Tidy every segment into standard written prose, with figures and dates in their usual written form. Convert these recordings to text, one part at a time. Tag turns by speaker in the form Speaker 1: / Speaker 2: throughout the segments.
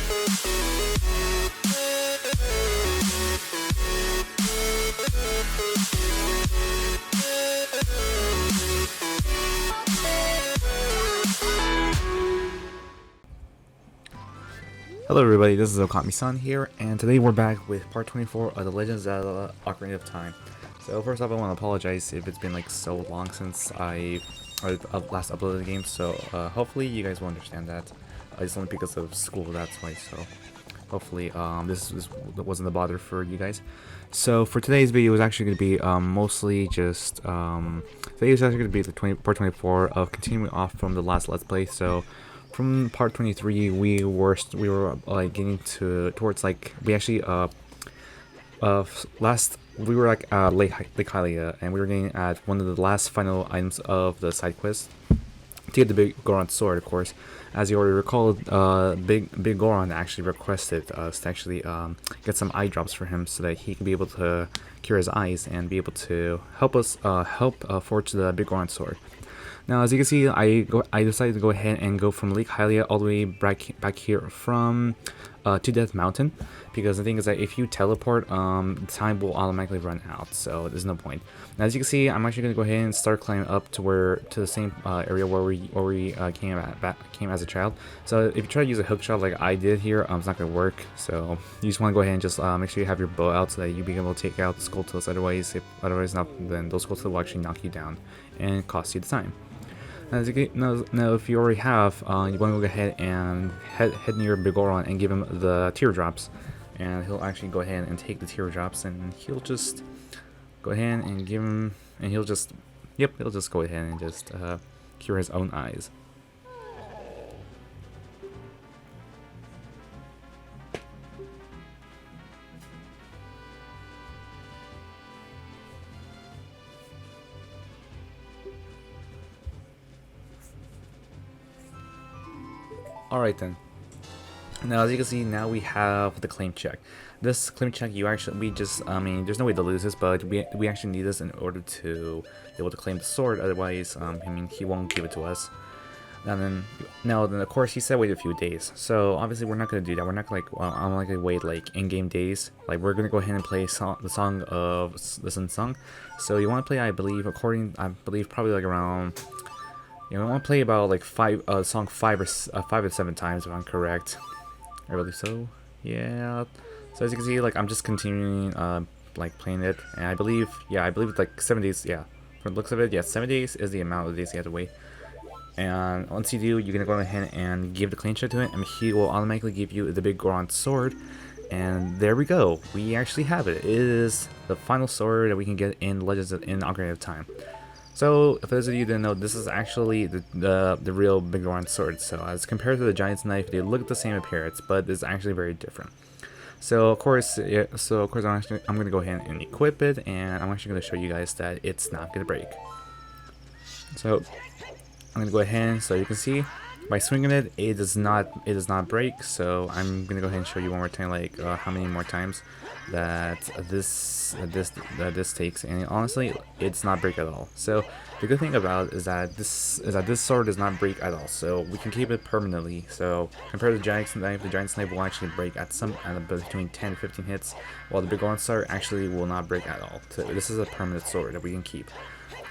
Speaker 1: Hello everybody, this is Okami-san here, and today we're back with part 24 of The Legend of Zelda Ocarina of Time. So first off, I want to apologize if it's been like so long since I last uploaded the game, so hopefully you guys will understand that. It's only because of school, that's why, so hopefully this wasn't a bother for you guys. So for today's video is actually going to be mostly just, today is actually going to be the part 24 of continuing off from the last Let's Play. So from part 23, we were like getting towards like we actually we were like Lake Hylia, and we were getting at one of the last final items of the side quest to get the biggoron sword. Of course, as you already recalled, biggoron actually requested us to actually get some eye drops for him so that he can be able to cure his eyes and be able to help us forge the biggoron sword. Now, as you can see, I decided to go ahead and go from Lake Hylia all the way back here from to Death Mountain, because the thing is that if you teleport, time will automatically run out, so there's no point. Now, as you can see, I'm actually going to go ahead and start climbing up to the same area where we came as a child. So if you try to use a hook shot like I did here, it's not going to work. So you just want to go ahead and just make sure you have your bow out so that you'll be able to take out the Skulltulas. Otherwise not, then those Skulltulas will actually knock you down and cost you the time. Now, if you already have, you want to go ahead and head near Biggoron and give him the teardrops, and he'll actually go ahead and take the teardrops, and he'll just go ahead and give him, and he'll just go ahead and just cure his own eyes. Alright then. Now, as you can see, now we have the claim check. This claim check, there's no way to lose this, but we actually need this in order to be able to claim the sword. Otherwise, he won't give it to us. And then, of course, he said wait a few days. So obviously, we're not gonna do that. We're not gonna I'm not gonna wait like in-game days. Like, we're gonna go ahead and play the song of the Sun Song. So you want to play, I believe, probably like around. Yeah, we want to play about like song 5 or 7 times if I'm correct. I believe so. Yeah. So as you can see, like I'm just continuing like playing it, and I believe like 7 days. Yeah, from the looks of it, yeah, 7 days is the amount of days you have to wait. And once you do, you're gonna go ahead and give the claim check to it, and he will automatically give you the biggoron sword. And there we go. We actually have it. It is the final sword that we can get in Legends in Ocarina of Time. So, for those of you that didn't know, this is actually the real biggoron sword. So, as compared to the giant's knife, they look the same appearance, but it's actually very different. So, of course, I'm going to go ahead and equip it, and I'm actually going to show you guys that it's not going to break. So, I'm going to go ahead, so you can see, by swinging it, it does not break. So, I'm going to go ahead and show you one more time, like how many more times that this takes, and honestly, it's not break at all. So the good thing about it is that this sword does not break at all, so we can keep it permanently. So compared to the giant's knife will actually break at between 10 to 15 hits, while the biggoron sword actually will not break at all. So this is a permanent sword that we can keep.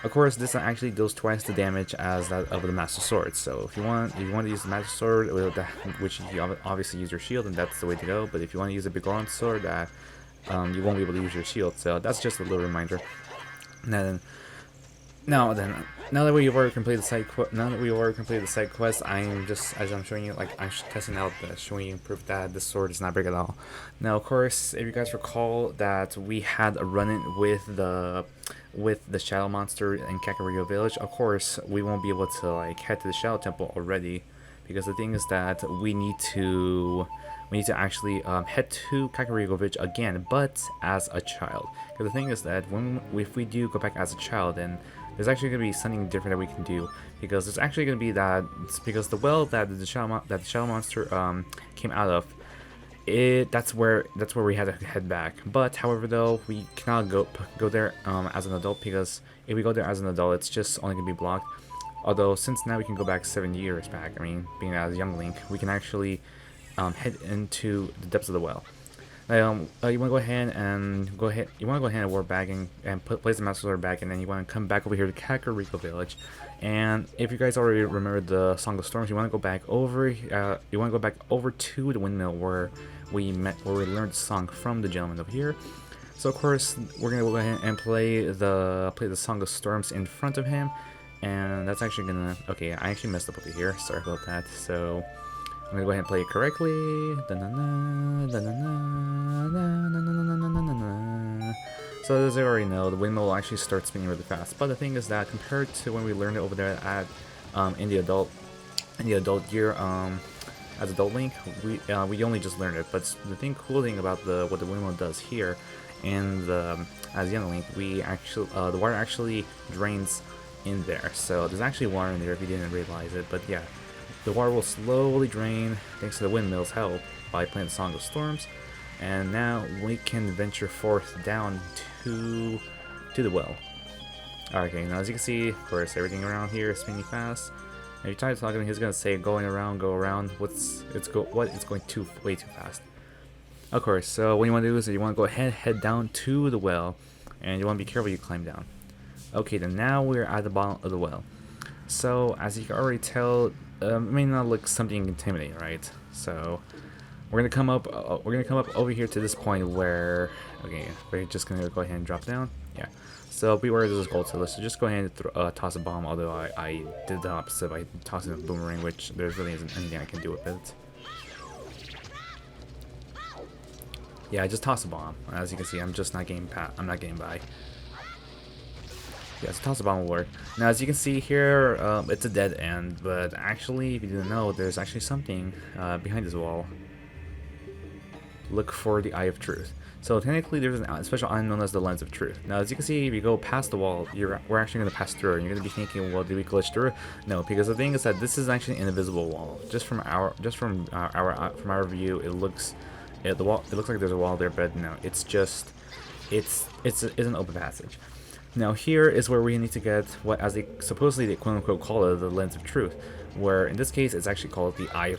Speaker 1: Of course, this actually does twice the damage as that of the Master Sword. So if you want to use the Master Sword, which you obviously use your shield, and that's the way to go. But if you want to use a biggoron sword, you won't be able to use your shield. So that's just a little reminder. Now that we've already completed the side quest, I'm just, as I'm showing you, like I'm testing out, showing you proof that the sword does not break at all. Now, of course, if you guys recall that we had a run-in with the Shadow Monster in Kakariko Village, of course, we won't be able to like head to the Shadow Temple already, because the thing is that we need to actually head to Kakariko Village again, but as a child. Because the thing is that if we do go back as a child, then there's actually going to be something different that we can do, because there's actually going to be because the well that the Shadow Monster came out of, that's where we had to head back. But however, though, we cannot go there as an adult, because if we go there as an adult, it's just only going to be blocked. Although since now we can go back 7 years back, I mean, being as young Link, we can actually head into the depths of the well. You want to go ahead and warp back and place the master sword back, and then you want to come back over here to Kakariko Village. And if you guys already remember the Song of Storms, you want to go back over. You want to go back over to the windmill where we learned the song from the gentleman over here. So of course we're gonna go ahead and play the Song of Storms in front of him, and that's actually gonna. Okay, I actually messed up over here. Sorry about that. So I'm gonna go ahead and play it correctly. So as I already know, the windmill will actually start spinning really fast. But the thing is that compared to when we learned it over there at in the adult year as Adult Link, we only just learned it. But the cool thing about what the windmill does here, and as Young Link, we actually the water actually drains in there. So there's actually water in there if you didn't realize it. But yeah, the water will slowly drain thanks to the windmill's help by playing the Song of Storms. And now we can venture forth down to the well. Okay, now as you can see, of course, everything around here is spinning fast. And if you try to talk to him, he's gonna say, "Going around, go around." It's going way too fast. Of course, so what you want to do is you want to go ahead, head down to the well, and you want to be careful you climb down. Okay, then now we're at the bottom of the well. So as you can already tell, it may not look something intimidating, right? So we're gonna come up over here to this point where, okay, we're just gonna go ahead and drop down. Yeah. So beware there's gold to so just go ahead and toss a bomb. Although I did the opposite by tossing a boomerang, which there really isn't anything I can do with it. Yeah, I just toss a bomb. As you can see, I'm not getting by. Yeah, so toss a bomb will work. Now, as you can see here, it's a dead end, but actually, if you didn't know, there's actually something behind this wall. Look for the Eye of Truth. So technically, there's a special item known as the Lens of Truth. Now, as you can see, if you go past the wall, we're actually going to pass through, and you're going to be thinking, well, did we glitch through? No, because the thing is that this is actually an invisible wall. Just from our view, it looks like there's a wall there, but no, it's an open passage. Now here is where we need to get what, as they supposedly they quote unquote call it, the Lens of Truth, where in this case it's actually called the Eyes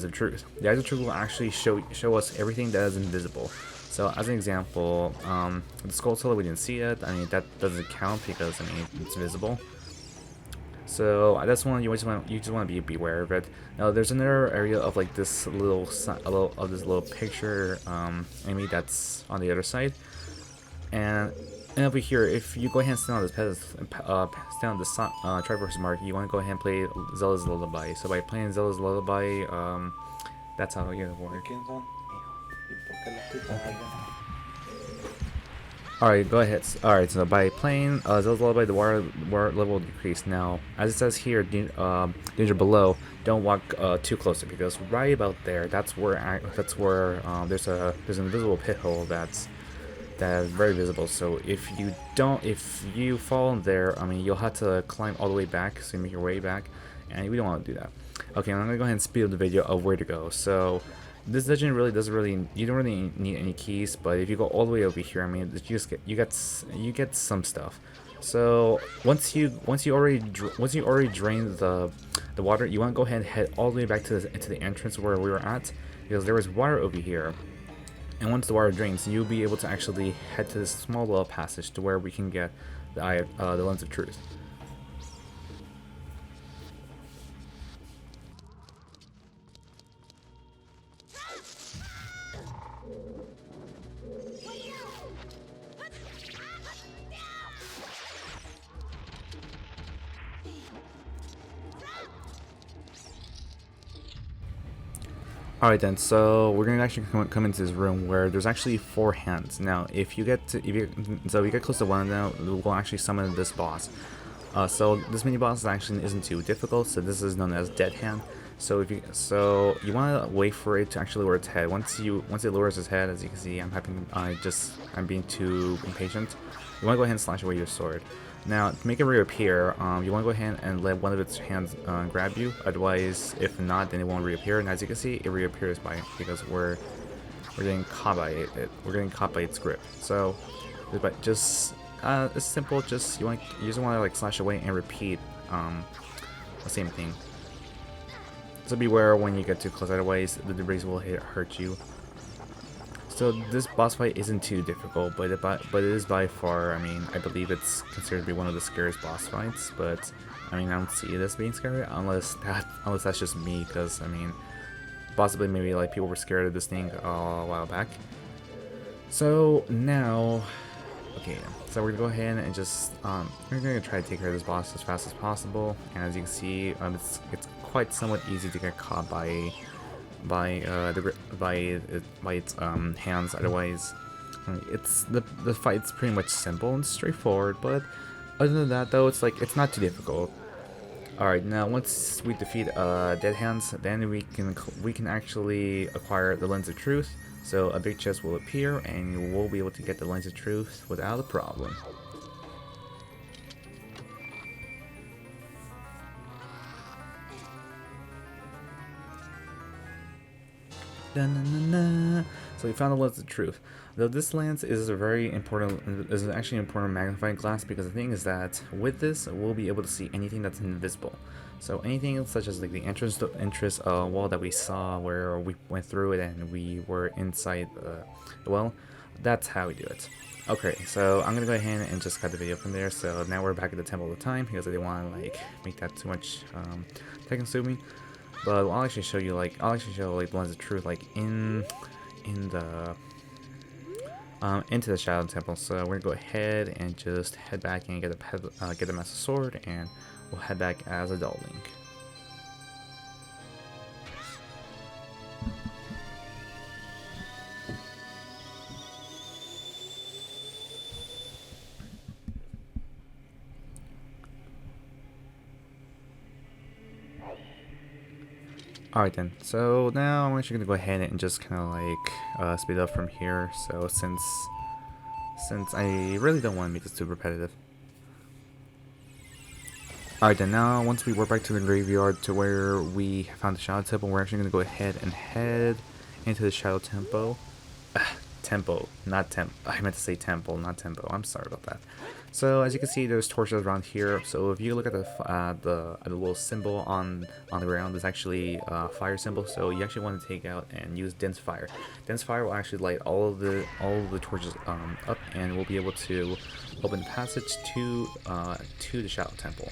Speaker 1: of Truth. The Eyes of Truth will actually show us everything that is invisible. So as an example, the Skull Cellar, we didn't see it. I mean, that doesn't count because I mean it's visible. So that's one you just want to be aware of it. Now there's another area of like this little picture enemy that's on the other side. And over here, if you go ahead and stand on this Triforce mark, you want to go ahead and play Zelda's Lullaby. So by playing Zelda's Lullaby, that's how you work. Alright, go ahead. Alright, so by playing Zelda's Lullaby, the water level will decrease. Now, as it says here, danger below, don't walk too close, because right about there, that's where there's an invisible pit hole that's very visible. So if you fall in there, I mean, you'll have to climb all the way back, so you make your way back, and we don't want to do that. Okay, I'm gonna go ahead and speed up the video of where to go. So this dungeon you don't really need any keys, but if you go all the way over here, I mean, you get some stuff. So once you already drain the water, you want to go ahead and head all the way back to the entrance where we were at, because there was water over here. And once the water drains, you'll be able to actually head to this small little passage to where we can get the Lens of Truth. Alright then, so we're gonna actually come into this room where there's actually 4 hands. Now, if you get close to one of them, we'll actually summon this boss. So this mini boss actually isn't too difficult. So this is known as Dead Hand. So you want to wait for it to actually lower its head. Once it lowers its head, as you can see, I'm being too impatient. You want to go ahead and slash away your sword. Now, to make it reappear, you want to go ahead and let one of its hands grab you. Otherwise, if not, then it won't reappear. And as you can see, it reappears because we're getting caught by it. We're getting caught by its grip. So, but just it's simple. You just want to like slash away and repeat the same thing. So beware when you get too close, otherwise the debris will hurt you. So this boss fight isn't too difficult, but it is by far, I mean, I believe it's considered to be one of the scariest boss fights, but I mean, I don't see this being scary unless that's just me, because I mean, possibly maybe like people were scared of this thing a while back. So now, okay, so we're gonna go ahead and just we're gonna try to take care of this boss as fast as possible. And as you can see, it's quite somewhat easy to get caught by its hands. Otherwise, it's the fight's pretty much simple and straightforward. But other than that, though, it's like it's not too difficult. Alright, now once we defeat Dead Hands, then we can actually acquire the Lens of Truth. So a big chest will appear, and you will be able to get the Lens of Truth without a problem. So we found the Lens of Truth. Though this lens is actually an important magnifying glass, because the thing is that with this we'll be able to see anything that's invisible. So anything such as like the entrance wall that we saw where we went through it and we were inside the well, that's how we do it. Okay, so I'm gonna go ahead and just cut the video from there. So now we're back at the Temple of Time, because I didn't want to like make that too much time consuming. But I'll actually show you like the Lens of Truth like into the Shadow Temple. So we're gonna go ahead and just head back and get the Master Sword, and we'll head back as Adult Link. Alright then, so now I'm actually going to go ahead and just kind of like speed up from here. So since I really don't want to make this too repetitive. Alright then, now once we work back to the graveyard to where we found the Shadow Temple, we're actually going to go ahead and head into the Shadow Temple. Temple, not temp. I meant to say temple, not tempo. I'm sorry about that. So as you can see, there's torches around here. So if you look at the little symbol on the ground, there's actually a fire symbol. So you actually want to take out and use dense fire. Dense fire will actually light all of the torches up, and we'll be able to open the passage to the Shadow Temple.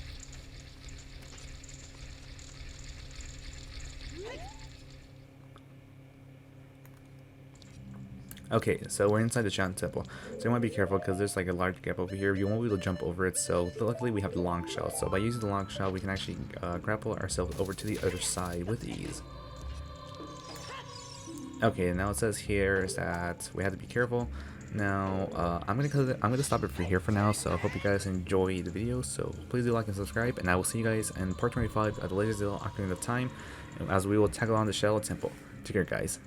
Speaker 1: Okay, so we're inside the Shadow Temple, so you want to be careful because there's like a large gap over here. You won't be able to jump over it, so luckily we have the long shell. So by using the long shell, we can actually grapple ourselves over to the other side with ease. Okay, now it says here is that we have to be careful. Now I'm gonna stop it for here for now. So I hope you guys enjoy the video. So please do like and subscribe, and I will see you guys in part 25 of the latest Zelda Ocarina of Time, as we will tackle on the Shadow Temple. Take care, guys.